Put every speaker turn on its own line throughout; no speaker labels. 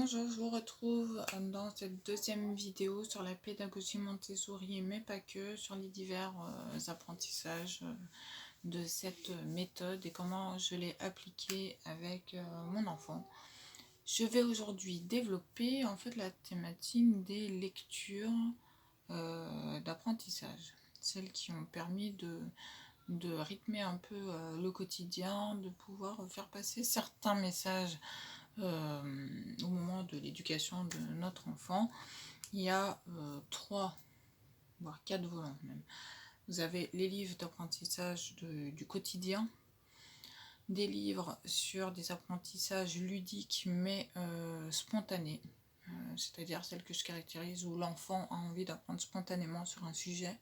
Bonjour, je vous retrouve dans cette deuxième vidéo sur la pédagogie Montessori, mais pas que, sur les divers apprentissages de cette méthode et comment je l'ai appliquée avec mon enfant. Je vais aujourd'hui développer en fait la thématique des lectures d'apprentissage, celles qui ont permis de rythmer un peu le quotidien, de pouvoir faire passer certains messages au moment de l'éducation de notre enfant. Il y a 3, voire 4 volants même. Vous avez les livres d'apprentissage du quotidien, des livres sur des apprentissages ludiques mais spontanés, c'est-à-dire celles que je caractérise où l'enfant a envie d'apprendre spontanément sur un sujet.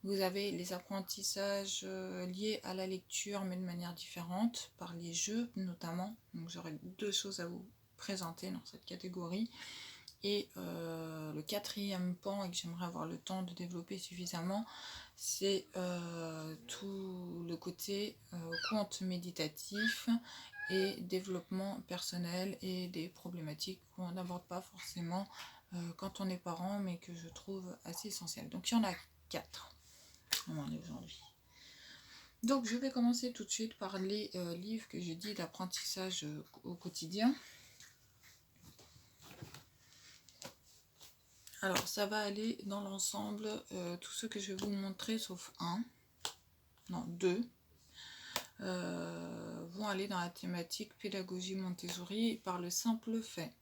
Vous avez les apprentissages liés à la lecture, mais de manière différente, par les jeux notamment. Donc j'aurai 2 choses à vous présenter dans cette catégorie. Et le 4e pan, et que j'aimerais avoir le temps de développer suffisamment, c'est tout le côté conte méditatif et développement personnel et des problématiques qu'on n'aborde pas forcément quand on est parent, mais que je trouve assez essentielles. Donc il y en a 4. Aujourd'hui. Donc je vais commencer tout de suite par les livres que j'ai dit d'apprentissage au quotidien. Alors ça va aller dans l'ensemble, tout ce que je vais vous montrer sauf deux vont aller dans la thématique pédagogie Montessori par le simple fait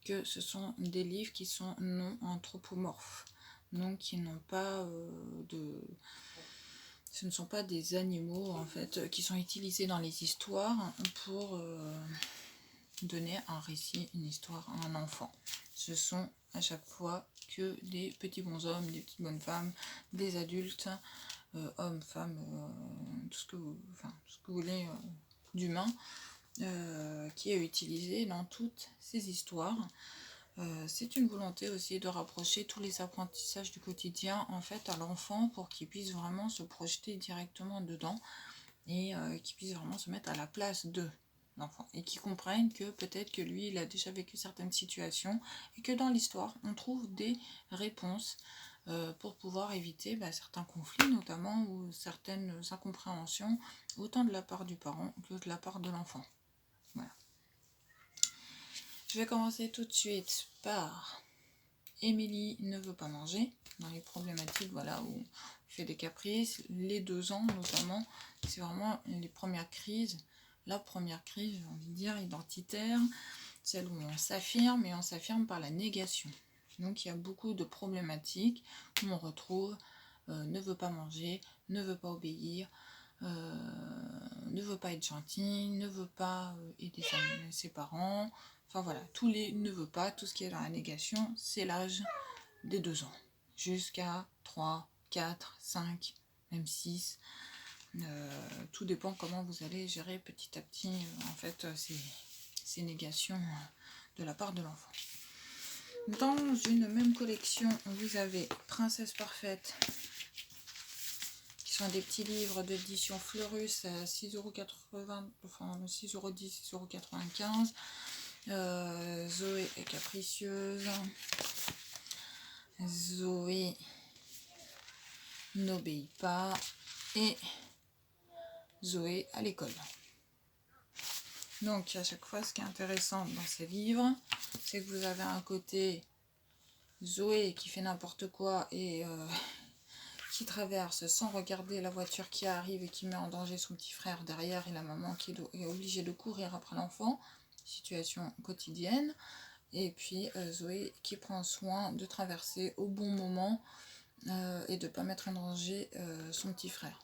que ce sont des livres qui sont non anthropomorphes, donc qui n'ont pas ce ne sont pas des animaux en fait qui sont utilisés dans les histoires pour donner un récit, une histoire à un enfant. Ce sont à chaque fois que des petits bonshommes, des petites bonnes femmes, des adultes, hommes, femmes, tout ce que vous voulez d'humain, qui est utilisé dans toutes ces histoires. C'est une volonté aussi de rapprocher tous les apprentissages du quotidien en fait à l'enfant pour qu'il puisse vraiment se projeter directement dedans et qu'il puisse vraiment se mettre à la place de l'enfant et qu'il comprenne que peut-être que lui il a déjà vécu certaines situations et que dans l'histoire on trouve des réponses pour pouvoir éviter certains conflits notamment ou certaines incompréhensions autant de la part du parent que de la part de l'enfant. Voilà. Je vais commencer tout de suite par Émilie ne veut pas manger, dans les problématiques voilà, où il fait des caprices, les 2 ans notamment, c'est vraiment les premières crises, la première crise, j'ai envie de dire, identitaire, celle où on s'affirme et on s'affirme par la négation. Donc il y a beaucoup de problématiques où on retrouve ne veut pas manger, ne veut pas obéir, ne veut pas être gentil, ne veut pas aider ses parents. Enfin voilà, tous les ne veut pas, tout ce qui est dans la négation, c'est l'âge des 2 ans. Jusqu'à 3, 4, 5, même 6. Tout dépend comment vous allez gérer petit à petit en fait ces négations de la part de l'enfant. Dans une même collection, vous avez Princesse Parfaite, qui sont des petits livres d'édition Fleurus à 6,80€, enfin 6,10€, 6,95€. Zoé est capricieuse. Zoé n'obéit pas. Et Zoé à l'école. Donc à chaque fois, ce qui est intéressant dans ces livres, c'est que vous avez un côté Zoé qui fait n'importe quoi et qui traverse sans regarder la voiture qui arrive et qui met en danger son petit frère derrière et la maman qui est obligée de courir après l'enfant. Situation quotidienne. Et puis Zoé qui prend soin de traverser au bon moment et de ne pas mettre en danger son petit frère.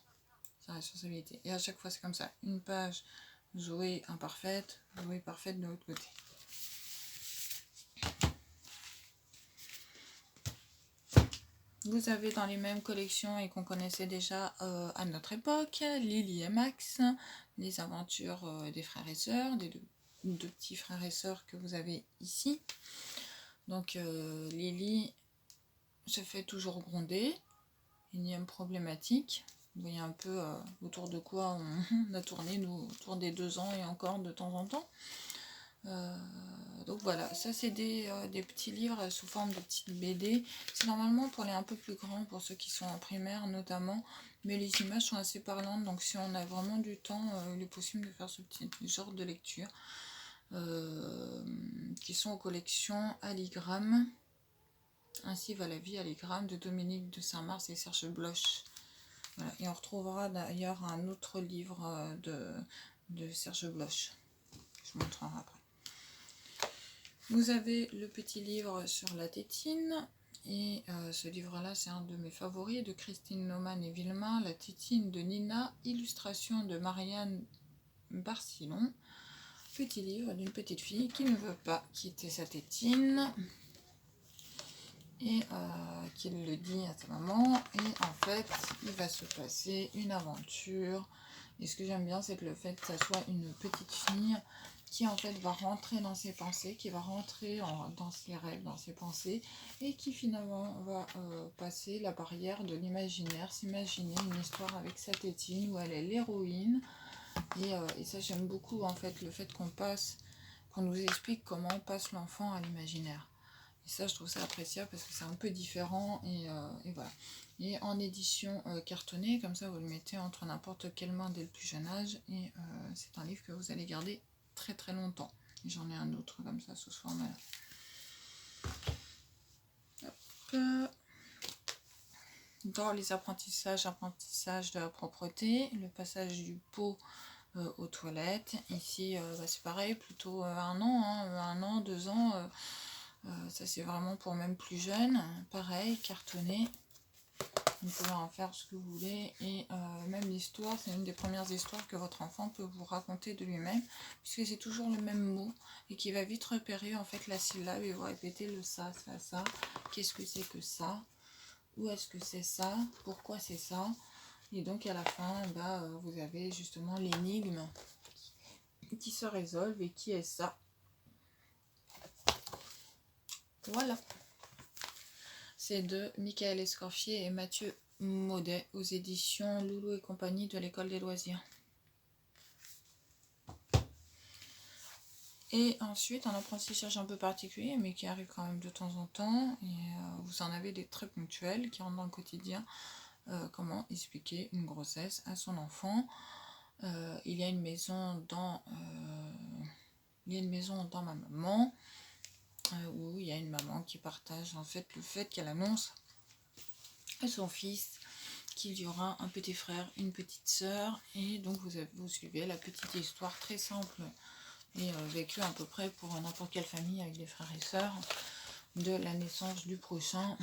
Sa responsabilité. Et à chaque fois c'est comme ça. Une page Zoé imparfaite, Zoé parfaite de l'autre côté. Vous avez dans les mêmes collections et qu'on connaissait déjà à notre époque, Lily et Max, les aventures des frères et sœurs, des deux petits frères et sœurs que vous avez ici. Donc Lily se fait toujours gronder, énième problématique. Vous voyez un peu autour de quoi on a tourné, nous, autour des 2 ans et encore de temps en temps. Donc voilà, ça c'est des petits livres sous forme de petites BD. C'est normalement pour les un peu plus grands, pour ceux qui sont en primaire notamment. Mais les images sont assez parlantes, donc si on a vraiment du temps, il est possible de faire ce petit genre de lecture. Qui sont aux collections Alligramme. Ainsi va la vie, Alligramme de Dominique de Saint-Mars et Serge Bloch. Voilà. Et on retrouvera d'ailleurs un autre livre de Serge Bloch. Je vous montrerai après. Vous avez le petit livre sur la tétine. Et ce livre-là, c'est un de mes favoris, de Christine Naumann et Vilma. La tétine de Nina, illustration de Marianne Barcillon. Petit livre d'une petite fille qui ne veut pas quitter sa tétine. Et qui le dit à sa maman. Et en fait, il va se passer une aventure. Et ce que j'aime bien, c'est que le fait que ça soit une petite fille qui en fait va rentrer dans ses pensées, qui va rentrer dans ses rêves, dans ses pensées, et qui finalement va passer la barrière de l'imaginaire, s'imaginer une histoire avec sa tétine où elle est l'héroïne. Et ça, j'aime beaucoup en fait, le fait qu'on nous explique comment passe l'enfant à l'imaginaire. Et ça, je trouve ça appréciable parce que c'est un peu différent. Et voilà. Et en édition cartonnée, comme ça, vous le mettez entre n'importe quelle main dès le plus jeune âge. Et c'est un livre que vous allez garder très très longtemps. Et j'en ai un autre comme ça, sous ce format-là. Dans les apprentissage de la propreté, le passage du pot aux toilettes. Ici, c'est pareil, plutôt 1 an, 1 an, 2 ans. Ça c'est vraiment pour même plus jeune, pareil, cartonné. Vous pouvez en faire ce que vous voulez. Et même l'histoire, c'est une des premières histoires que votre enfant peut vous raconter de lui-même, puisque c'est toujours le même mot et qui va vite repérer en fait la syllabe et vous répéter le ça, ça, ça. Qu'est-ce que c'est que ça? Où est-ce que c'est ça? Pourquoi c'est ça? Et donc à la fin, vous avez justement l'énigme qui se résolve. Et qui est ça? Voilà. C'est de Michael Escorfier et Mathieu Maudet aux éditions Loulou et compagnie de l'École des loisirs. Et ensuite, un apprentissage un peu particulier, mais qui arrive quand même de temps en temps. Et vous en avez des très ponctuels qui rentrent dans le quotidien. Comment expliquer une grossesse à son enfant. Il y a une maison dans ma maman. Où il y a une maman qui partage en fait le fait qu'elle annonce à son fils qu'il y aura un petit frère, une petite sœur, et donc vous suivez la petite histoire très simple et vécue à peu près pour n'importe quelle famille avec des frères et sœurs, de la naissance du prochain.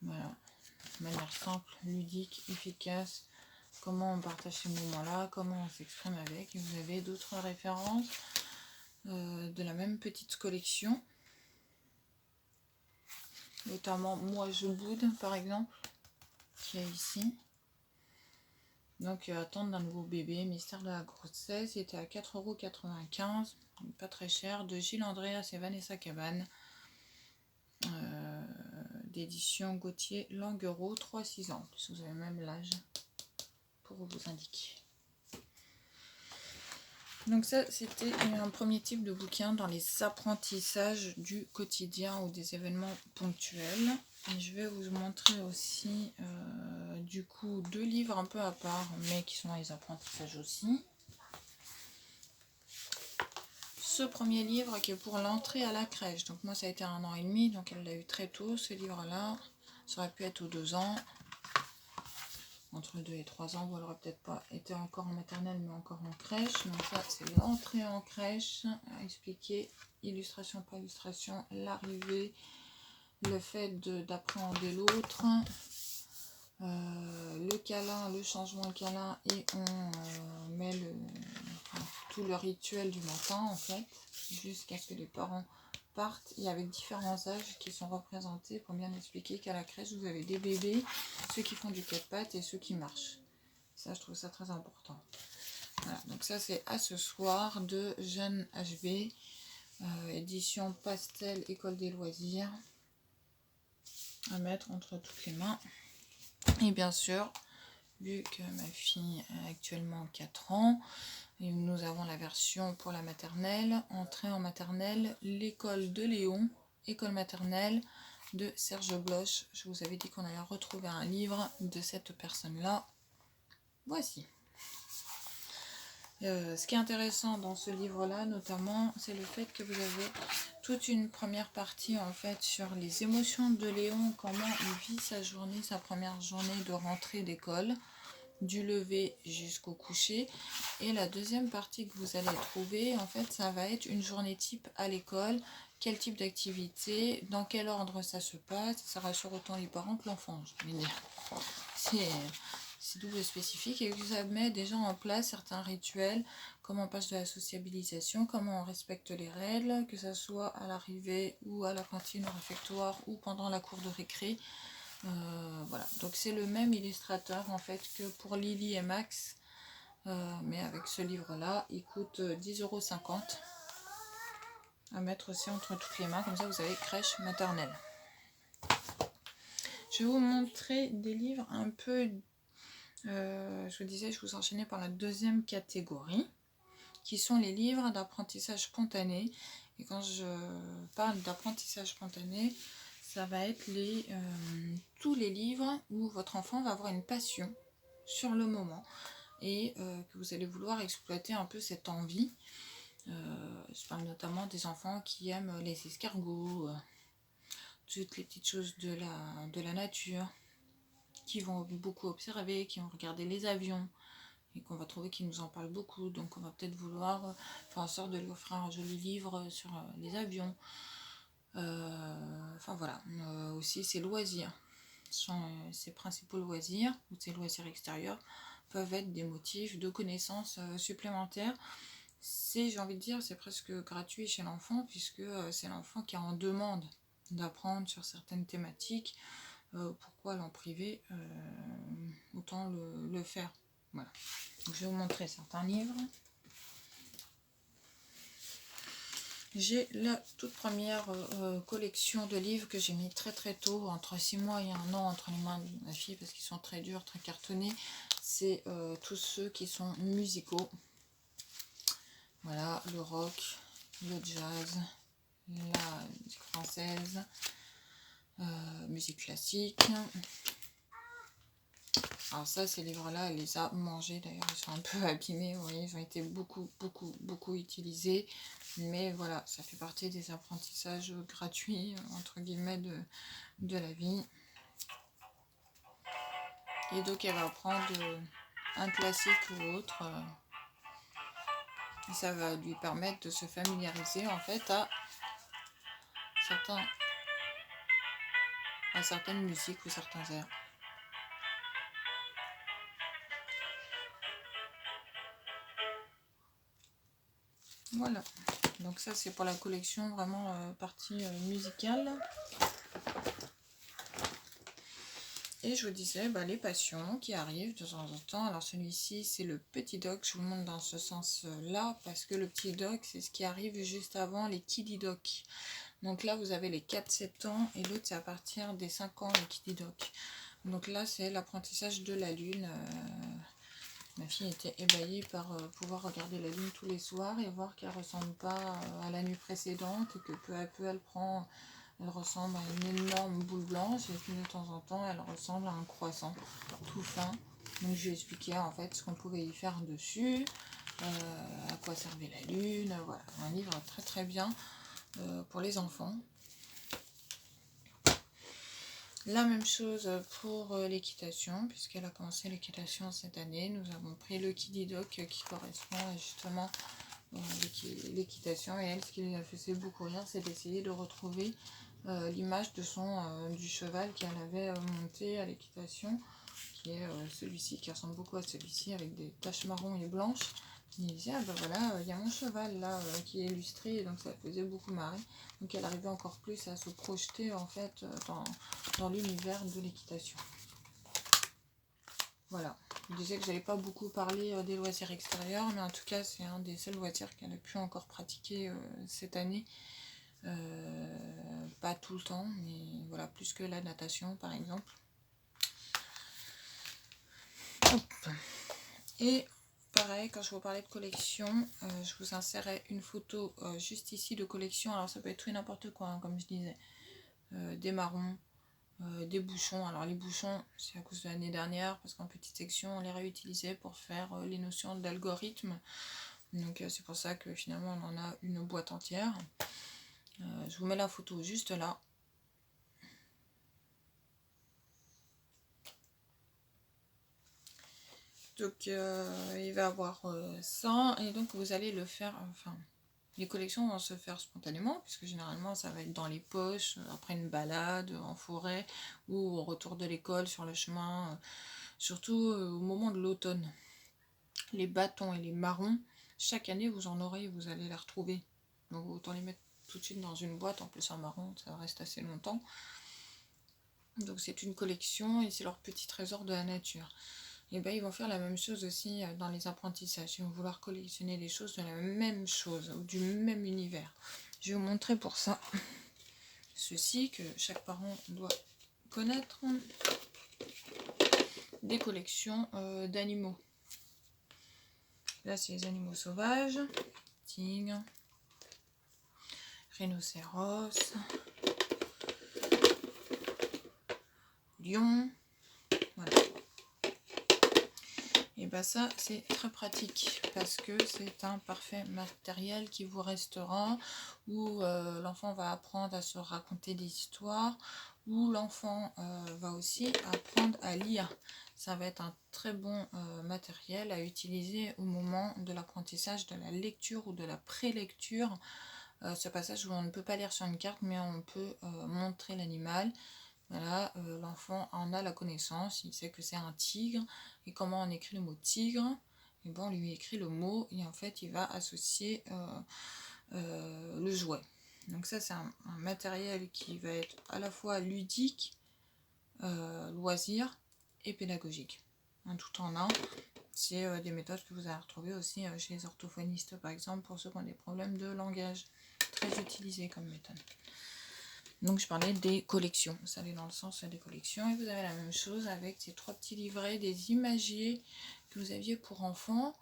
Voilà, de manière simple, ludique, efficace, comment on partage ces moments-là, comment on s'exprime avec. Et vous avez d'autres références de la même petite collection, notamment Moi je boude par exemple, qui est ici. Donc attente d'un nouveau bébé, mystère de la grossesse, il était à 4,95 €, pas très cher, de Gilles Andreas et Vanessa Cabane, d'édition Gauthier Languereau, 3-6 ans, si vous avez même l'âge pour vous indiquer. Donc ça, c'était un premier type de bouquin dans les apprentissages du quotidien ou des événements ponctuels. Et je vais vous montrer aussi, du coup, 2 livres un peu à part, mais qui sont dans les apprentissages aussi. Ce premier livre qui est pour l'entrée à la crèche. Donc moi, ça a été 1 an et demi, donc elle l'a eu très tôt, ce livre-là. Ça aurait pu être aux 2 ans. Entre 2 et 3 ans, vous n'aurez peut-être pas été encore en maternelle, mais encore en crèche. Donc ça, c'est l'entrée en crèche, à expliquer, illustration par illustration, l'arrivée, le fait d'appréhender l'autre, le câlin, le changement de câlin, et on met tout le rituel du matin, en fait, jusqu'à ce que les parents partent, et avec différents âges qui sont représentés pour bien expliquer qu'à la crèche vous avez des bébés, ceux qui font du 4 pattes et ceux qui marchent. Ça, je trouve ça très important. Voilà, donc ça c'est À ce soir de Jeanne HB, édition Pastel École des loisirs, à mettre entre toutes les mains. Et bien sûr, vu que ma fille a actuellement 4 ans, Et nous avons la version pour la maternelle, entrée en maternelle, l'école de Léon, école maternelle de Serge Bloch. Je vous avais dit qu'on allait retrouver un livre de cette personne-là. Voici. Ce qui est intéressant dans ce livre-là, notamment, c'est le fait que vous avez toute une première partie en fait sur les émotions de Léon, comment il vit sa journée, sa première journée de rentrée d'école, du lever jusqu'au coucher. Et la deuxième partie que vous allez trouver, en fait, ça va être une journée type à l'école, quel type d'activité, dans quel ordre ça se passe. Ça rassure autant les parents que l'enfant, je veux dire. C'est double spécifique et ça met déjà en place certains rituels, comment on passe de la sociabilisation, comment on respecte les règles, que ce soit à l'arrivée ou à la cantine, au réfectoire ou pendant la cour de récré. Voilà, donc c'est le même illustrateur en fait que pour Lily et Max, mais avec ce livre-là, il coûte 10,50 € à mettre aussi entre toutes les mains, comme ça vous avez crèche maternelle. Je vais vous montrer des livres un peu... je vous disais, je vous enchaînais par la deuxième catégorie, qui sont les livres d'apprentissage spontané. Et quand je parle d'apprentissage spontané, ça va être tous les livres où votre enfant va avoir une passion sur le moment et que vous allez vouloir exploiter un peu cette envie. Je parle notamment des enfants qui aiment les escargots, toutes les petites choses de la nature, qui vont beaucoup observer, qui vont regarder les avions, et qu'on va trouver qu'ils nous en parlent beaucoup. Donc on va peut-être vouloir faire en sorte de lui offrir un joli livre sur les avions. Enfin voilà, aussi ses loisirs. Ses principaux loisirs, ou ses loisirs extérieurs, peuvent être des motifs de connaissances supplémentaires. J'ai envie de dire, c'est presque gratuit chez l'enfant, puisque c'est l'enfant qui est en demande d'apprendre sur certaines thématiques. Pourquoi l'en priver, autant le faire. Voilà. Donc, je vais vous montrer certains livres. J'ai la toute première collection de livres que j'ai mis très tôt, entre 6 mois et 1 an, entre les mains de ma fille, parce qu'ils sont très durs, très cartonnés. C'est tous ceux qui sont musicaux. Voilà, le rock, le jazz, la musique française, musique classique. Alors ça, ces livres-là, elle les a mangés, d'ailleurs, ils sont un peu abîmés, vous voyez, ils ont été beaucoup utilisés. Mais voilà, ça fait partie des apprentissages gratuits, entre guillemets, de la vie. Et donc, elle va prendre un classique ou autre. Et ça va lui permettre de se familiariser, en fait, à certaines musiques ou certains airs. Voilà, donc ça c'est pour la collection vraiment partie musicale. Et je vous disais les passions qui arrivent de temps en temps. Alors celui-ci c'est le petit doc, je vous le montre dans ce sens là parce que le petit doc c'est ce qui arrive juste avant les kiddie doc. Donc là vous avez les 4-7 ans et l'autre c'est à partir des 5 ans les kiddie doc. Donc là c'est l'apprentissage de la lune. Ma fille était ébahie par pouvoir regarder la lune tous les soirs et voir qu'elle ne ressemble pas à la nuit précédente et que peu à peu elle ressemble à une énorme boule blanche et puis de temps en temps elle ressemble à un croissant tout fin. Donc je lui ai expliqué en fait ce qu'on pouvait y faire dessus, à quoi servait la lune. Voilà, un livre très bien pour les enfants. La même chose pour l'équitation, puisqu'elle a commencé l'équitation cette année. Nous avons pris le Kiddie Doc qui correspond justement à l'équitation. Et elle, ce qui lui a fait beaucoup rire, c'est d'essayer de retrouver l'image du cheval qu'elle avait monté à l'équitation, qui est celui-ci, qui ressemble beaucoup à celui-ci, avec des taches marron et blanches. Il disait, ah ben voilà, il y a mon cheval là qui est illustré, et donc ça faisait beaucoup marrer. Donc elle arrivait encore plus à se projeter en fait dans l'univers de l'équitation. Voilà, je disais que j'allais pas beaucoup parler des loisirs extérieurs, mais en tout cas c'est un des seuls loisirs qu'elle a pu encore pratiquer cette année. Pas tout le temps, mais voilà, plus que la natation par exemple. Hop. Et pareil, quand je vous parlais de collection, je vous insérais une photo juste ici de collection. Alors ça peut être tout et n'importe quoi, hein, comme je disais. Des marrons, des bouchons. Alors les bouchons, c'est à cause de l'année dernière, parce qu'en petite section, on les réutilisait pour faire les notions d'algorithme. Donc c'est pour ça que finalement on en a une boîte entière. Je vous mets la photo juste là. Donc il va avoir ça, et donc vous allez le faire, enfin les collections vont se faire spontanément, puisque généralement ça va être dans les poches, après une balade en forêt, ou au retour de l'école sur le chemin, surtout au moment de l'automne. Les bâtons et les marrons, chaque année vous en aurez, vous allez les retrouver. Donc autant les mettre tout de suite dans une boîte, en plus un marron ça reste assez longtemps. Donc c'est une collection et c'est leur petit trésor de la nature. Et bien ils vont faire la même chose aussi dans les apprentissages. Ils vont vouloir collectionner des choses de la même chose, ou du même univers. Je vais vous montrer pour ça ceci que chaque parent doit connaître. Des collections d'animaux. Là c'est les animaux sauvages. Tigre, rhinocéros, lion. Voilà. Et bien ça c'est très pratique parce que c'est un parfait matériel qui vous restera, où l'enfant va apprendre à se raconter des histoires, où l'enfant va aussi apprendre à lire. Ça va être un très bon matériel à utiliser au moment de l'apprentissage de la lecture ou de la prélecture. Ce passage où on ne peut pas lire sur une carte, mais on peut montrer l'animal. Voilà, l'enfant en a la connaissance, il sait que c'est un tigre, et comment on écrit le mot tigre, et bon, on lui écrit le mot, et en fait il va associer le jouet. Donc ça c'est un matériel qui va être à la fois ludique, loisir et pédagogique. Un tout en un. C'est des méthodes que vous allez retrouver aussi chez les orthophonistes par exemple, pour ceux qui ont des problèmes de langage. Très utilisé comme méthode. Donc je parlais des collections, ça allait dans le sens des collections, et vous avez la même chose avec ces 3 petits livrets des imagiers que vous aviez pour enfants,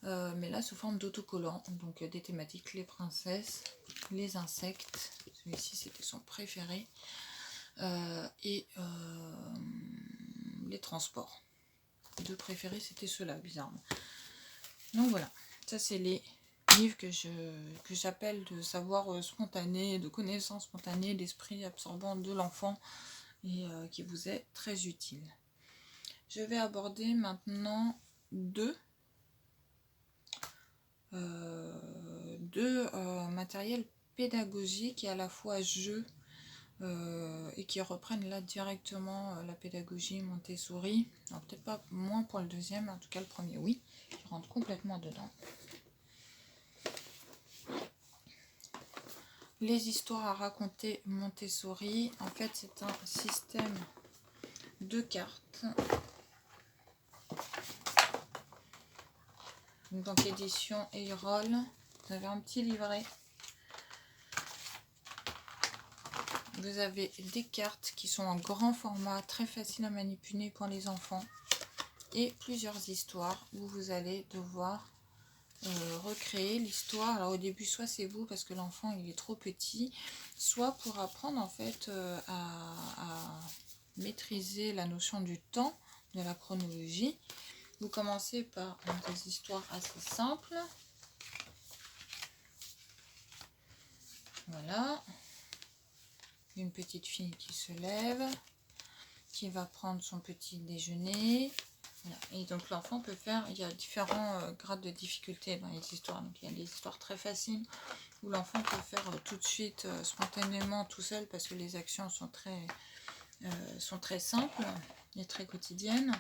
mais là sous forme d'autocollants, donc des thématiques, les princesses, les insectes, celui-ci c'était son préféré, et les transports. Les 2 préférés c'était ceux-là, bizarrement. Donc voilà, ça c'est les livre que j'appelle de savoir spontané, de connaissance spontanée, d'esprit absorbant de l'enfant, et qui vous est très utile. Je vais aborder maintenant deux matériels pédagogiques et à la fois jeux, et qui reprennent là directement la pédagogie Montessori. Alors peut-être pas moins pour le deuxième, en tout cas le premier oui, je rentre complètement dedans. Les histoires à raconter Montessori, en fait c'est un système de cartes. Donc édition Eyrol, vous avez un petit livret. Vous avez des cartes qui sont en grand format, très facile à manipuler pour les enfants. Et plusieurs histoires où vous allez devoir recréer l'histoire. Alors au début, soit c'est vous parce que l'enfant il est trop petit, soit pour apprendre en fait à maîtriser la notion du temps, de la chronologie. Vous commencez par des histoires assez simples. Voilà. Une petite fille qui se lève, qui va prendre son petit déjeuner. Voilà. Et donc l'enfant peut faire, il y a différents grades de difficulté dans les histoires. Donc il y a des histoires très faciles où l'enfant peut faire tout de suite, spontanément, tout seul, parce que les actions sont très simples et très quotidiennes.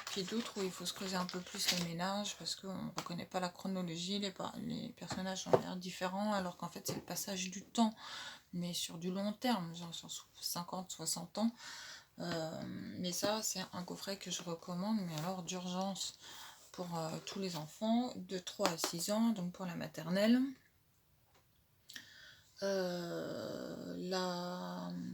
Puis d'autres où il faut se creuser un peu plus les méninges, parce qu'on ne reconnaît pas la chronologie, les personnages ont l'air différents, alors qu'en fait c'est le passage du temps, mais sur du long terme, genre sur 50, 60 ans. Mais ça, c'est un coffret que je recommande, mais alors d'urgence pour tous les enfants de 3 à 6 ans, donc pour la maternelle.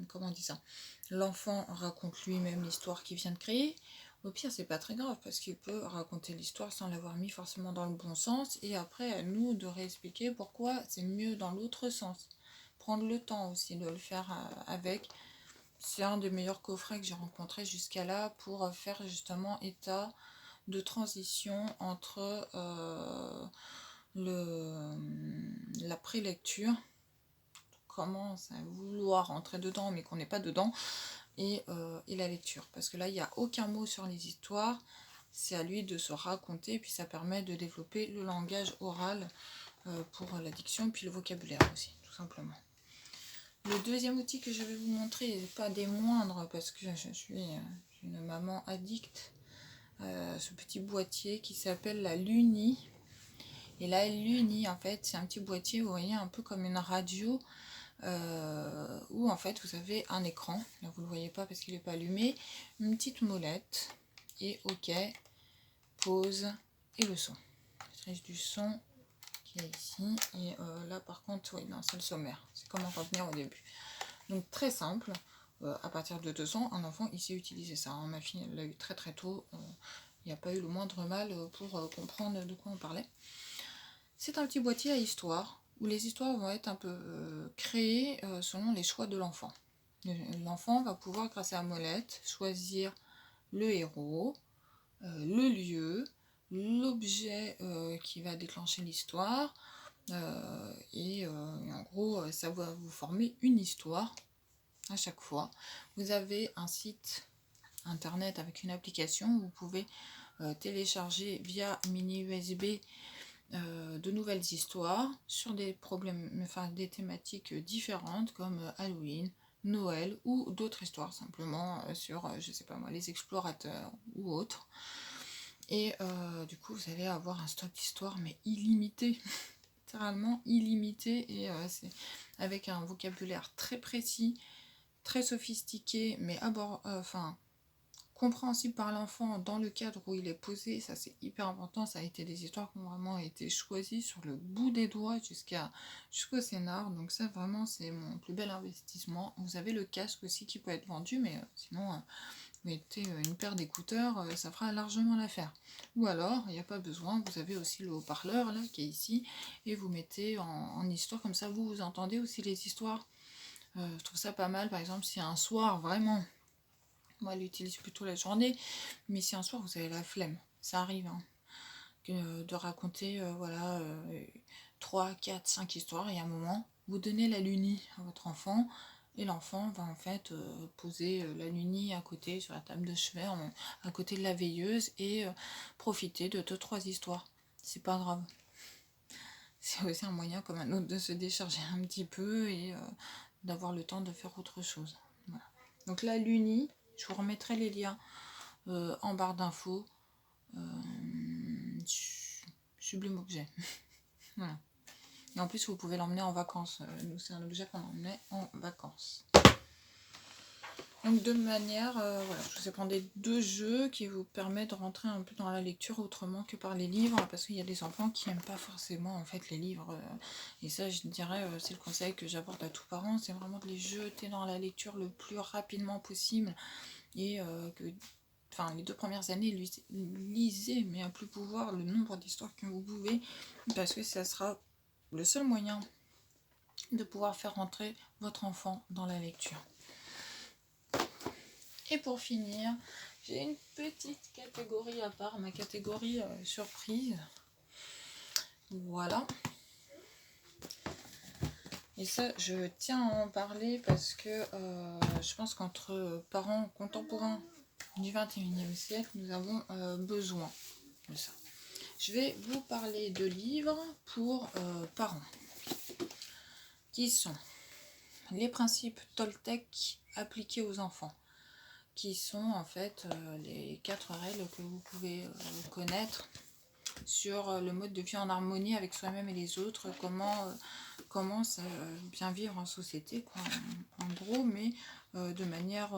Comment on dit ça, l'enfant raconte lui-même l'histoire qu'il vient de créer, Au pire, c'est pas très grave parce qu'il peut raconter l'histoire sans l'avoir mis forcément dans le bon sens. Et après, à nous de réexpliquer pourquoi c'est mieux dans l'autre sens. Prendre le temps aussi de le faire avec. C'est un des meilleurs coffrets que j'ai rencontré jusqu'à là pour faire justement état de transition entre la prélecture, commence à vouloir rentrer dedans mais qu'on n'est pas dedans, et la lecture. Parce que là, il n'y a aucun mot sur les histoires, c'est à lui de se raconter, puis ça permet de développer le langage oral pour la diction, puis le vocabulaire aussi, tout simplement. Le deuxième outil que je vais vous montrer, et pas des moindres, parce que je suis une maman addicte, ce petit boîtier qui s'appelle la Luni. Et la Luni, en fait, c'est un petit boîtier, vous voyez, un peu comme une radio, où en fait vous avez un écran, là vous ne le voyez pas parce qu'il n'est pas allumé, une petite molette, et OK, pause, et le son. Maîtrise du son qui est ici, et là par contre, oui, non, c'est le sommaire, c'est comment revenir au début. Donc très simple, à partir de 2 ans, un enfant il sait utiliser ça. Ma fille elle l'a eu très très tôt, il n'y a pas eu le moindre mal pour comprendre de quoi on parlait. C'est un petit boîtier à histoire, où les histoires vont être un peu créées selon les choix de l'enfant. L'enfant va pouvoir, grâce à la molette, choisir le héros, le lieu, l'objet qui va déclencher l'histoire, et en gros, ça va vous former une histoire à chaque fois. Vous avez un site internet avec une application où vous pouvez télécharger via mini USB de nouvelles histoires sur des problèmes, enfin des thématiques différentes comme Halloween, Noël ou d'autres histoires simplement sur, je sais pas moi, les explorateurs ou autres. Et du coup, vous allez avoir un stock d'histoires mais illimité, littéralement illimité, et c'est avec un vocabulaire très précis, très sophistiqué, mais compréhensible par l'enfant dans le cadre où il est posé. Ça c'est hyper important, ça a été des histoires qui ont vraiment été choisies sur le bout des doigts jusqu'au scénar, donc ça vraiment c'est mon plus bel investissement. Vous avez le casque aussi qui peut être vendu, mais sinon vous mettez une paire d'écouteurs, ça fera largement l'affaire. Ou alors, il n'y a pas besoin, vous avez aussi le haut-parleur là qui est ici, et vous mettez en histoire, comme ça vous entendez aussi les histoires. Je trouve ça pas mal, par exemple si un soir vraiment, moi, elle l'utilise plutôt la journée, mais si un soir vous avez la flemme, ça arrive, hein, de raconter voilà, 3, 4, 5 histoires, et à un moment, vous donnez la Luni à votre enfant, et l'enfant va en fait poser la Luni à côté, sur la table de chevet, à côté de la veilleuse, et profiter de 2-3 histoires. C'est pas grave. C'est aussi un moyen comme un autre de se décharger un petit peu, et d'avoir le temps de faire autre chose. Voilà. Donc la Luni, je vous remettrai les liens en barre d'infos. Sublime objet. Voilà. Et en plus, vous pouvez l'emmener en vacances. Nous, c'est un objet qu'on emmenait en vacances. Donc, de manière, voilà, je vous ai pris 2 jeux qui vous permettent de rentrer un peu dans la lecture autrement que par les livres, parce qu'il y a des enfants qui n'aiment pas forcément en fait les livres. Et ça, je dirais, c'est le conseil que j'apporte à tous parents, c'est vraiment de les jeter dans la lecture le plus rapidement possible, et que les 2 premières années, lisez, mais à plus pouvoir, le nombre d'histoires que vous pouvez, parce que ça sera le seul moyen de pouvoir faire rentrer votre enfant dans la lecture. Et pour finir, j'ai une petite catégorie à part, ma catégorie surprise. Voilà. Et ça, je tiens à en parler parce que je pense qu'entre parents contemporains du 21e siècle, nous avons besoin de ça. Je vais vous parler de livres pour parents, qui sont les principes Toltec appliqués aux enfants, qui sont en fait les 4 règles que vous pouvez connaître sur le mode de vie en harmonie avec soi-même et les autres, comment bien vivre en société, quoi, en gros, mais de manière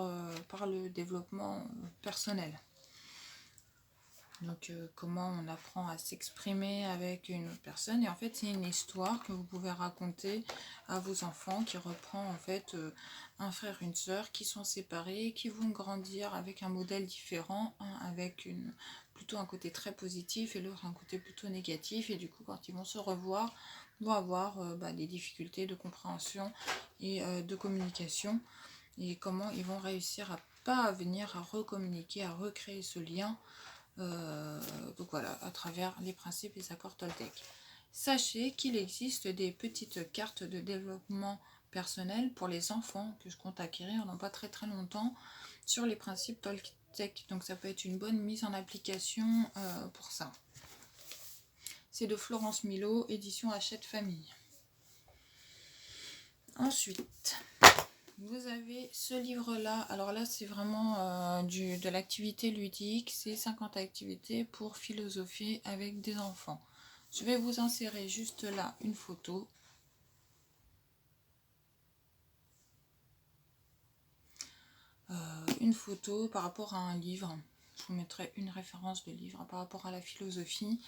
par le développement personnel. Donc comment on apprend à s'exprimer avec une autre personne. Et en fait c'est une histoire que vous pouvez raconter à vos enfants qui reprend en fait un frère, une sœur qui sont séparés, qui vont grandir avec un modèle différent, un avec plutôt un côté très positif et l'autre un côté plutôt négatif. Et du coup quand ils vont se revoir, ils vont avoir des difficultés de compréhension et de communication. Et comment ils vont réussir à pas venir à recommuniquer, à recréer ce lien. Donc voilà, à travers les principes et les accords Toltec. Sachez qu'il existe des petites cartes de développement personnel pour les enfants que je compte acquérir dans pas très très longtemps sur les principes Toltec. Donc ça peut être une bonne mise en application pour ça. C'est de Florence Milo, édition Hachette Famille. Ensuite, vous avez ce livre-là. Alors là, c'est vraiment de l'activité ludique. C'est 50 activités pour philosopher avec des enfants. Je vais vous insérer juste là une photo. Une photo par rapport à un livre. Je vous mettrai une référence de livre par rapport à la philosophie.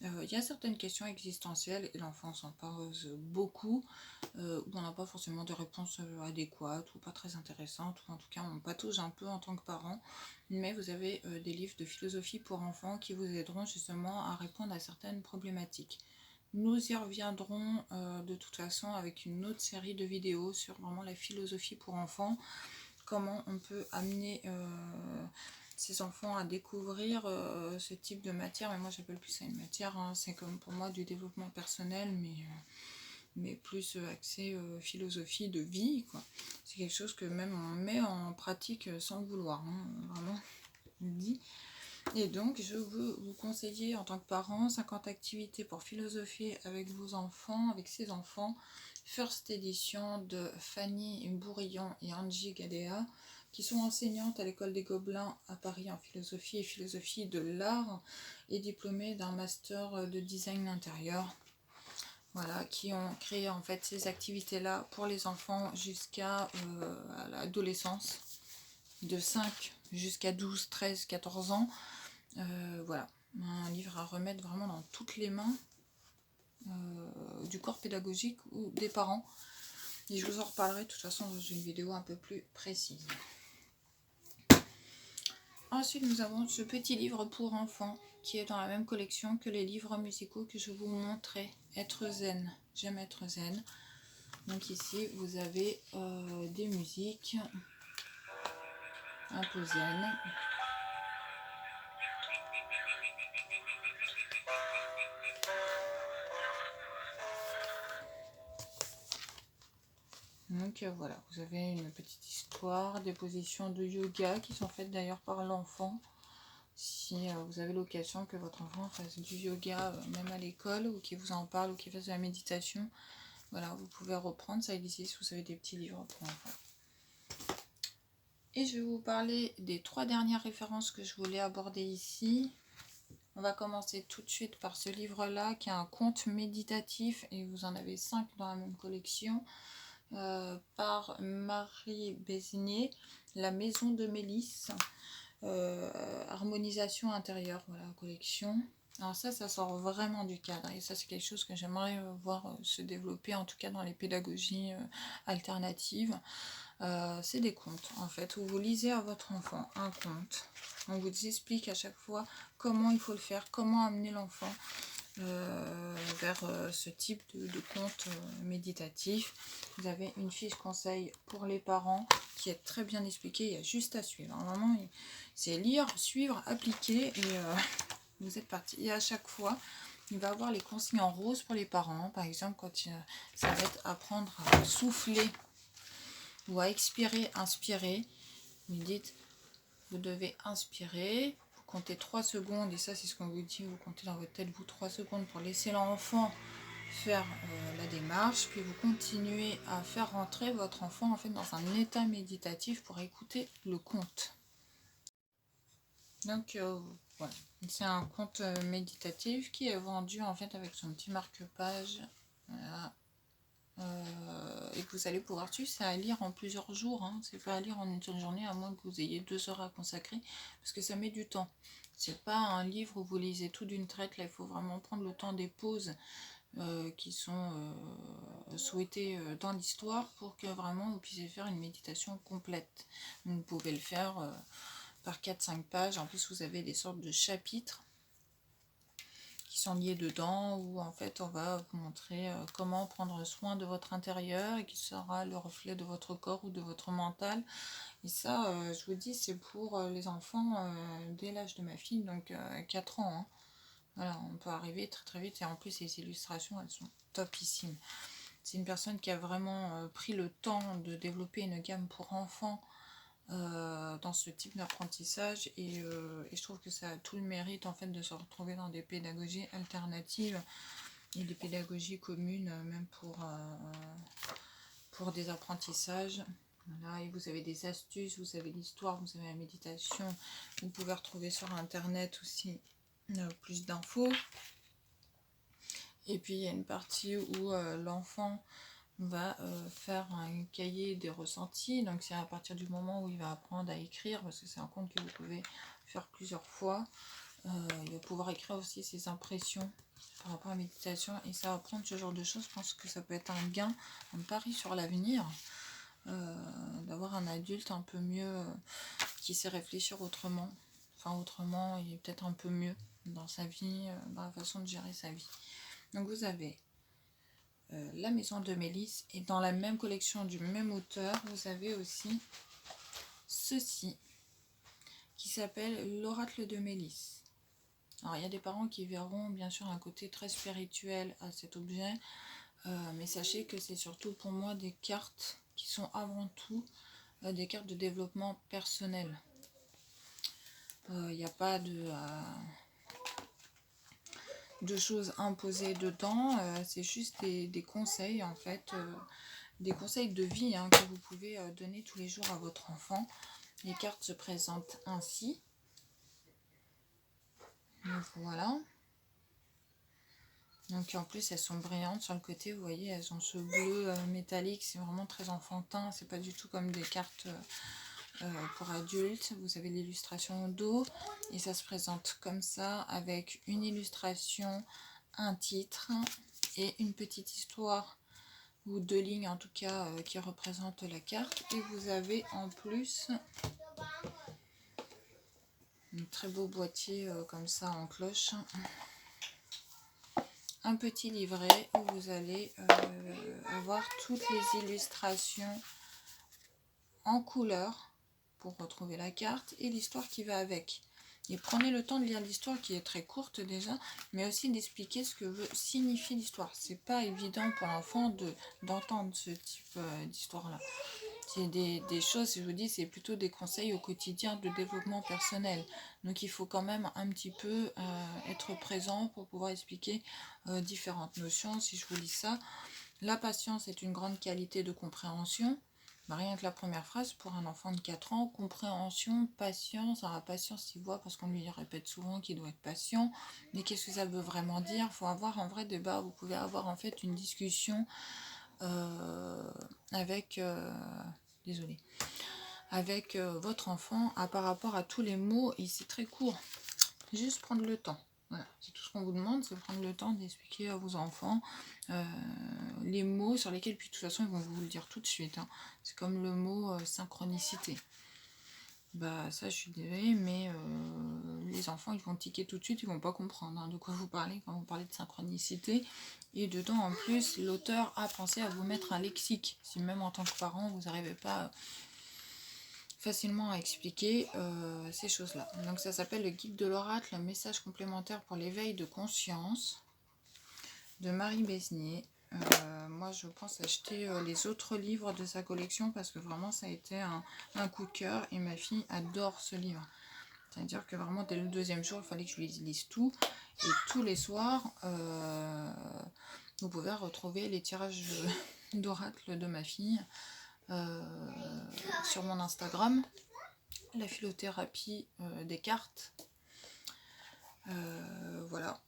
Il y a certaines questions existentielles et l'enfant s'en pose beaucoup, où on n'a pas forcément de réponses adéquates ou pas très intéressantes, ou en tout cas on patauge un peu en tant que parent, mais vous avez des livres de philosophie pour enfants qui vous aideront justement à répondre à certaines problématiques. Nous y reviendrons de toute façon avec une autre série de vidéos sur vraiment la philosophie pour enfants, comment on peut amener ces enfants à découvrir ce type de matière. Mais moi j'appelle plus ça une matière, hein. C'est comme pour moi du développement personnel, mais plus axé philosophie de vie, quoi. C'est quelque chose que même on met en pratique sans le vouloir, hein, vraiment, je le dis. Et donc je veux vous conseiller en tant que parent 50 activités pour philosopher avec vos enfants, avec ses enfants. First édition de Fanny Bourillon et Angie Gadea, qui sont enseignantes à l'école des Gobelins à Paris en philosophie et philosophie de l'art, et diplômées d'un master de design intérieur. Voilà, qui ont créé en fait ces activités-là pour les enfants jusqu'à l'adolescence, de 5 jusqu'à 12, 13, 14 ans. Voilà, un livre à remettre vraiment dans toutes les mains du corps pédagogique ou des parents. Et je vous en reparlerai de toute façon dans une vidéo un peu plus précise. Ensuite, nous avons ce petit livre pour enfants qui est dans la même collection que les livres musicaux que je vous montrais. Être zen. J'aime être zen. Donc ici, vous avez des musiques un peu zen. Donc voilà, vous avez une petite histoire, des positions de yoga qui sont faites d'ailleurs par l'enfant. Si vous avez l'occasion que votre enfant fasse du yoga, même à l'école, ou qu'il vous en parle, ou qu'il fasse de la méditation, voilà, vous pouvez reprendre. Ça existe si vous avez des petits livres pour enfants. Et je vais vous parler des 3 dernières références que je voulais aborder ici. On va commencer tout de suite par ce livre-là, qui est un conte méditatif, et vous en avez 5 dans la même collection. Par Marie Besnier, La Maison de Mélisse, harmonisation intérieure, voilà, collection. Alors ça sort vraiment du cadre, et ça c'est quelque chose que j'aimerais voir se développer, en tout cas dans les pédagogies alternatives. C'est des contes en fait, où vous lisez à votre enfant un conte, on vous explique à chaque fois comment il faut le faire, comment amener l'enfant vers ce type de conte méditatif. Vous avez une fiche conseil pour les parents qui est très bien expliquée, il y a juste à suivre. Normalement, c'est lire, suivre, appliquer et vous êtes parti. Et à chaque fois, il va avoir les consignes en rose pour les parents. Par exemple, quand ça va être apprendre à souffler ou à expirer, inspirer, vous dites, vous devez inspirer. Comptez 3 secondes, et ça c'est ce qu'on vous dit, vous comptez dans votre tête, vous 3 secondes pour laisser l'enfant faire la démarche, puis vous continuez à faire rentrer votre enfant en fait dans un état méditatif pour écouter le conte. Donc voilà, c'est un conte méditatif qui est vendu en fait avec son petit marque-page, voilà. Et que vous allez pouvoir suivre, c'est à lire en plusieurs jours, hein. C'est pas à lire en une seule journée, à moins que vous ayez 2 heures à consacrer, parce que ça met du temps. C'est pas un livre où vous lisez tout d'une traite, là il faut vraiment prendre le temps des pauses qui sont souhaitées dans l'histoire pour que vraiment vous puissiez faire une méditation complète. Donc, vous pouvez le faire par 4-5 pages, en plus vous avez des sortes de chapitres qui sont liés dedans, où en fait on va vous montrer comment prendre soin de votre intérieur et qui sera le reflet de votre corps ou de votre mental. Et ça, je vous dis, c'est pour les enfants dès l'âge de ma fille, donc 4 ans. Hein. Voilà, on peut arriver très très vite et en plus les illustrations, elles sont topissimes. C'est une personne qui a vraiment pris le temps de développer une gamme pour enfants dans ce type d'apprentissage et je trouve que ça a tout le mérite en fait de se retrouver dans des pédagogies alternatives et des pédagogies communes même pour des apprentissages. Voilà, et vous avez des astuces, vous avez l'histoire, vous avez la méditation, vous pouvez retrouver sur internet aussi plus d'infos. Et puis il y a une partie où l'enfant va faire un cahier des ressentis, donc c'est à partir du moment où il va apprendre à écrire, parce que c'est un conte que vous pouvez faire plusieurs fois, il va pouvoir écrire aussi ses impressions par rapport à la méditation, et ça va apprendre ce genre de choses. Je pense que ça peut être un gain, un pari sur l'avenir, d'avoir un adulte un peu mieux, qui sait réfléchir autrement, enfin autrement, il est peut-être un peu mieux dans sa vie, dans la façon de gérer sa vie. Donc vous avez La Maison de Mélisse, et dans la même collection du même auteur, vous avez aussi ceci qui s'appelle L'Oracle de Mélisse. Alors il y a des parents qui verront bien sûr un côté très spirituel à cet objet, mais sachez que c'est surtout pour moi des cartes qui sont avant tout des cartes de développement personnel. Il n'y a pas de choses imposées dedans, c'est juste des conseils en fait, des conseils de vie hein, que vous pouvez donner tous les jours à votre enfant. Les cartes se présentent ainsi. Donc voilà. Donc en plus elles sont brillantes sur le côté, vous voyez, elles ont ce bleu métallique, c'est vraiment très enfantin, c'est pas du tout comme des cartes pour adultes. Vous avez l'illustration au dos et ça se présente comme ça avec une illustration, un titre et une petite histoire ou 2 lignes en tout cas qui représentent la carte. Et vous avez en plus un très beau boîtier comme ça en cloche, un petit livret où vous allez avoir toutes les illustrations en couleur pour retrouver la carte et l'histoire qui va avec. Et prenez le temps de lire l'histoire qui est très courte déjà, mais aussi d'expliquer ce que signifie l'histoire. C'est pas évident pour l'enfant d'entendre ce type d'histoire-là. C'est des choses, je vous dis, c'est plutôt des conseils au quotidien de développement personnel. Donc il faut quand même un petit peu être présent pour pouvoir expliquer différentes notions. Si je vous lis ça, la patience est une grande qualité de compréhension. Rien que la première phrase pour un enfant de 4 ans, compréhension, patience. Alors la patience, il voit parce qu'on lui répète souvent qu'il doit être patient. Mais qu'est-ce que ça veut vraiment dire? Il faut avoir un vrai débat. Vous pouvez avoir en fait une discussion avec votre enfant par rapport à tous les mots. Et c'est très court. Juste prendre le temps. Voilà, c'est tout ce qu'on vous demande, c'est de prendre le temps d'expliquer à vos enfants les mots sur lesquels, puis de toute façon, ils vont vous le dire tout de suite. Hein. C'est comme le mot synchronicité. Bah ça, je suis désolée, mais les enfants, ils vont tiquer tout de suite, ils vont pas comprendre hein, de quoi vous parlez quand vous parlez de synchronicité. Et dedans, en plus, l'auteur a pensé à vous mettre un lexique. Si même en tant que parent, vous n'arrivez pas facilement à expliquer ces choses-là. Donc ça s'appelle le guide de l'oracle, un message complémentaire pour l'éveil de conscience de Marie Besnier. Moi je pense acheter les autres livres de sa collection parce que vraiment ça a été un coup de cœur et ma fille adore ce livre. C'est-à-dire que vraiment dès le 2e jour il fallait que je lui lise tout et tous les soirs vous pouvez retrouver les tirages d'oracle de ma fille sur mon Instagram, la philothérapie des cartes, voilà,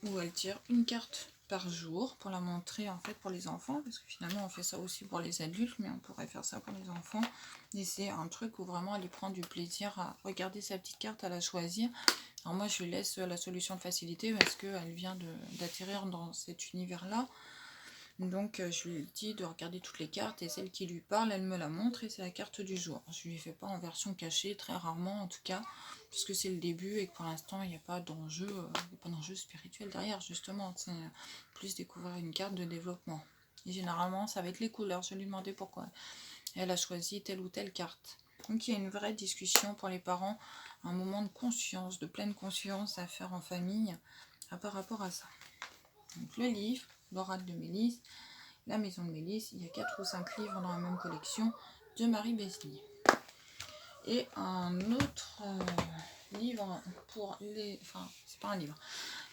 où elle tire une carte par jour pour la montrer en fait pour les enfants, parce que finalement on fait ça aussi pour les adultes, mais on pourrait faire ça pour les enfants. Et c'est un truc où vraiment elle y prend du plaisir à regarder sa petite carte, à la choisir. Alors moi je lui laisse la solution de facilité parce qu'elle vient d'atterrir dans cet univers-là. Donc je lui dis de regarder toutes les cartes et celle qui lui parle, elle me la montre et c'est la carte du jour. Je lui fais pas en version cachée, très rarement en tout cas, puisque c'est le début et que pour l'instant il n'y a pas d'enjeu, spirituel derrière justement. C'est plus découvrir une carte de développement. Et généralement ça va être les couleurs. Je lui demandais pourquoi elle a choisi telle ou telle carte. Donc il y a une vraie discussion pour les parents, un moment de conscience, de pleine conscience à faire en famille par rapport à ça. Donc le livre, l'oracle de Mélisse, la maison de Mélisse, il y a 4 ou 5 livres dans la même collection de Marie Besnier. Et un autre livre pour les... Enfin, c'est pas un livre,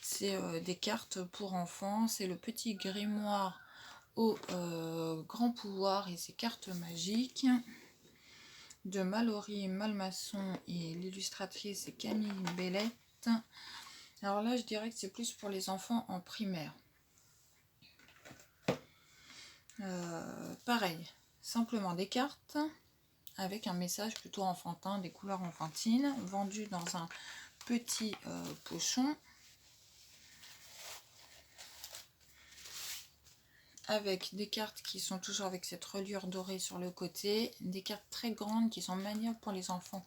c'est des cartes pour enfants, c'est le petit grimoire au grand pouvoir et ses cartes magiques de Mallory Malmasson et l'illustratrice c'est Camille Bellette. Alors là je dirais que c'est plus pour les enfants en primaire. Pareil, simplement des cartes avec un message plutôt enfantin, des couleurs enfantines, vendues dans un petit pochon avec des cartes qui sont toujours avec cette reliure dorée sur le côté, des cartes très grandes qui sont maniables pour les enfants.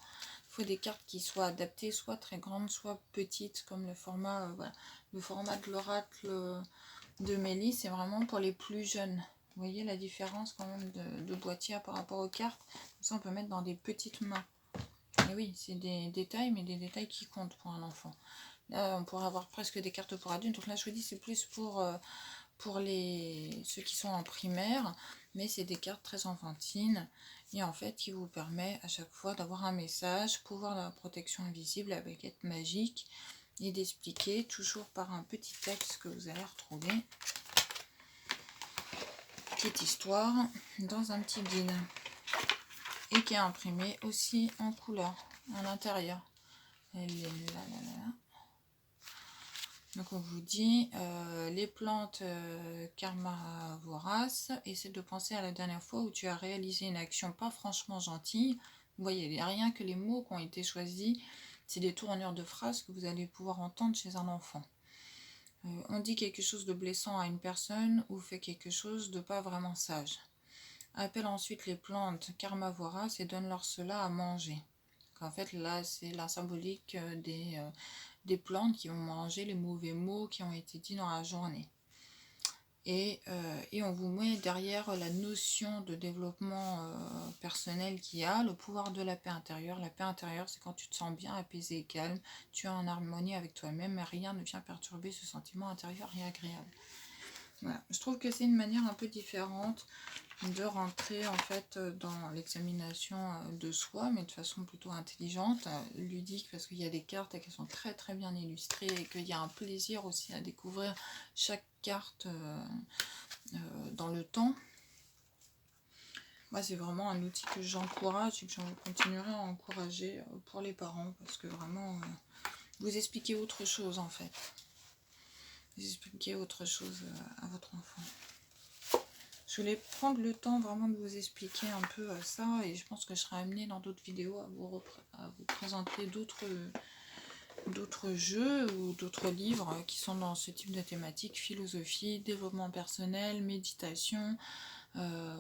Il faut des cartes qui soient adaptées, soit très grandes, soit petites, comme le format, le format de l'oracle de Mélisse, c'est vraiment pour les plus jeunes. Vous voyez la différence quand même de boîtier par rapport aux cartes. Comme ça on peut mettre dans des petites mains. Et oui, c'est des détails, mais des détails qui comptent pour un enfant. Là, on pourrait avoir presque des cartes pour adultes. Donc là, je vous dis, c'est plus pour ceux qui sont en primaire, mais c'est des cartes très enfantines. Et en fait, qui vous permet à chaque fois d'avoir un message, pouvoir de la protection invisible avec être magique, et d'expliquer toujours par un petit texte que vous allez retrouver. Petite histoire dans un petit guide. Et qui est imprimé aussi en couleur à l'intérieur. Elle est là. Donc on vous dit les plantes karma vorace, essaie de penser à la dernière fois où tu as réalisé une action pas franchement gentille. Vous voyez, il n'y a rien que les mots qui ont été choisis, c'est des tournures de phrases que vous allez pouvoir entendre chez un enfant. On dit quelque chose de blessant à une personne ou fait quelque chose de pas vraiment sage. Appelle ensuite les plantes karma vorace et donne-leur cela à manger. En fait, là, c'est la symbolique des plantes qui vont manger les mauvais mots qui ont été dits dans la journée. Et on vous met derrière la notion de développement personnel qu'il y a, le pouvoir de la paix intérieure. La paix intérieure, c'est quand tu te sens bien apaisé et calme, tu es en harmonie avec toi-même, et rien ne vient perturber ce sentiment intérieur et agréable. Voilà. Je trouve que c'est une manière un peu différente de rentrer en fait dans l'examination de soi, mais de façon plutôt intelligente, ludique, parce qu'il y a des cartes qui sont très très bien illustrées et qu'il y a un plaisir aussi à découvrir chaque carte dans le temps. Moi, c'est vraiment un outil que j'encourage et que j'en continuerai à encourager pour les parents, parce que vraiment, vous expliquez autre chose en fait. Vous expliquez autre chose à votre enfant. Je voulais prendre le temps vraiment de vous expliquer un peu ça, et je pense que je serai amenée dans d'autres vidéos à vous présenter d'autres jeux ou d'autres livres qui sont dans ce type de thématique, philosophie, développement personnel, méditation, parce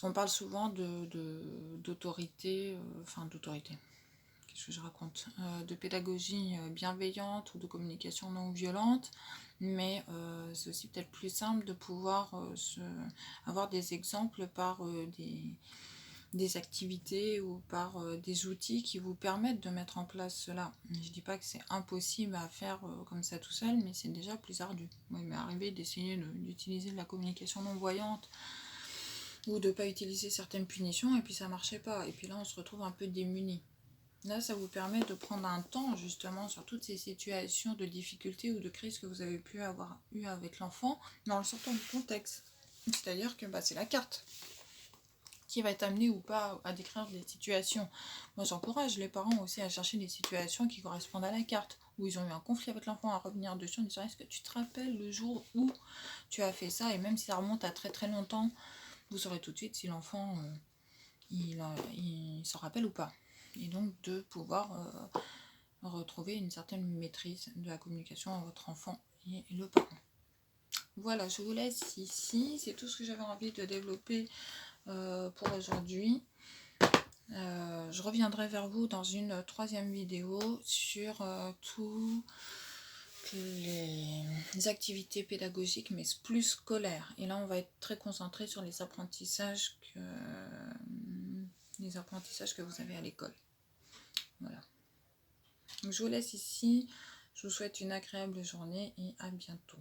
qu'on parle souvent d'autorité, qu'est-ce que je raconte, de pédagogie bienveillante ou de communication non violente, mais c'est aussi peut-être plus simple de pouvoir avoir des exemples par des activités ou par des outils qui vous permettent de mettre en place cela. Je ne dis pas que c'est impossible à faire comme ça tout seul, mais c'est déjà plus ardu. Moi, il m'est arrivé d'essayer d'utiliser de la communication non voyante ou de ne pas utiliser certaines punitions, et puis ça ne marchait pas. Et puis là, on se retrouve un peu démuni. Là, ça vous permet de prendre un temps justement sur toutes ces situations de difficulté ou de crise que vous avez pu avoir eu avec l'enfant, mais en le sortant du contexte. C'est-à-dire que c'est la carte. qui va être amené ou pas à décrire des situations. Moi, j'encourage les parents aussi à chercher des situations qui correspondent à la carte, où ils ont eu un conflit avec l'enfant, à revenir dessus en disant est-ce que tu te rappelles le jour où tu as fait ça, et même si ça remonte à très très longtemps, vous saurez tout de suite si l'enfant il s'en rappelle ou pas. Et donc de pouvoir retrouver une certaine maîtrise de la communication à votre enfant et le parent. Voilà, je vous laisse ici. C'est tout ce que j'avais envie de développer pour aujourd'hui. Je reviendrai vers vous dans une troisième vidéo sur toutes les activités pédagogiques, mais plus scolaires. Et là, on va être très concentré sur les apprentissages que vous avez à l'école. Voilà. Donc, je vous laisse ici. Je vous souhaite une agréable journée et à bientôt.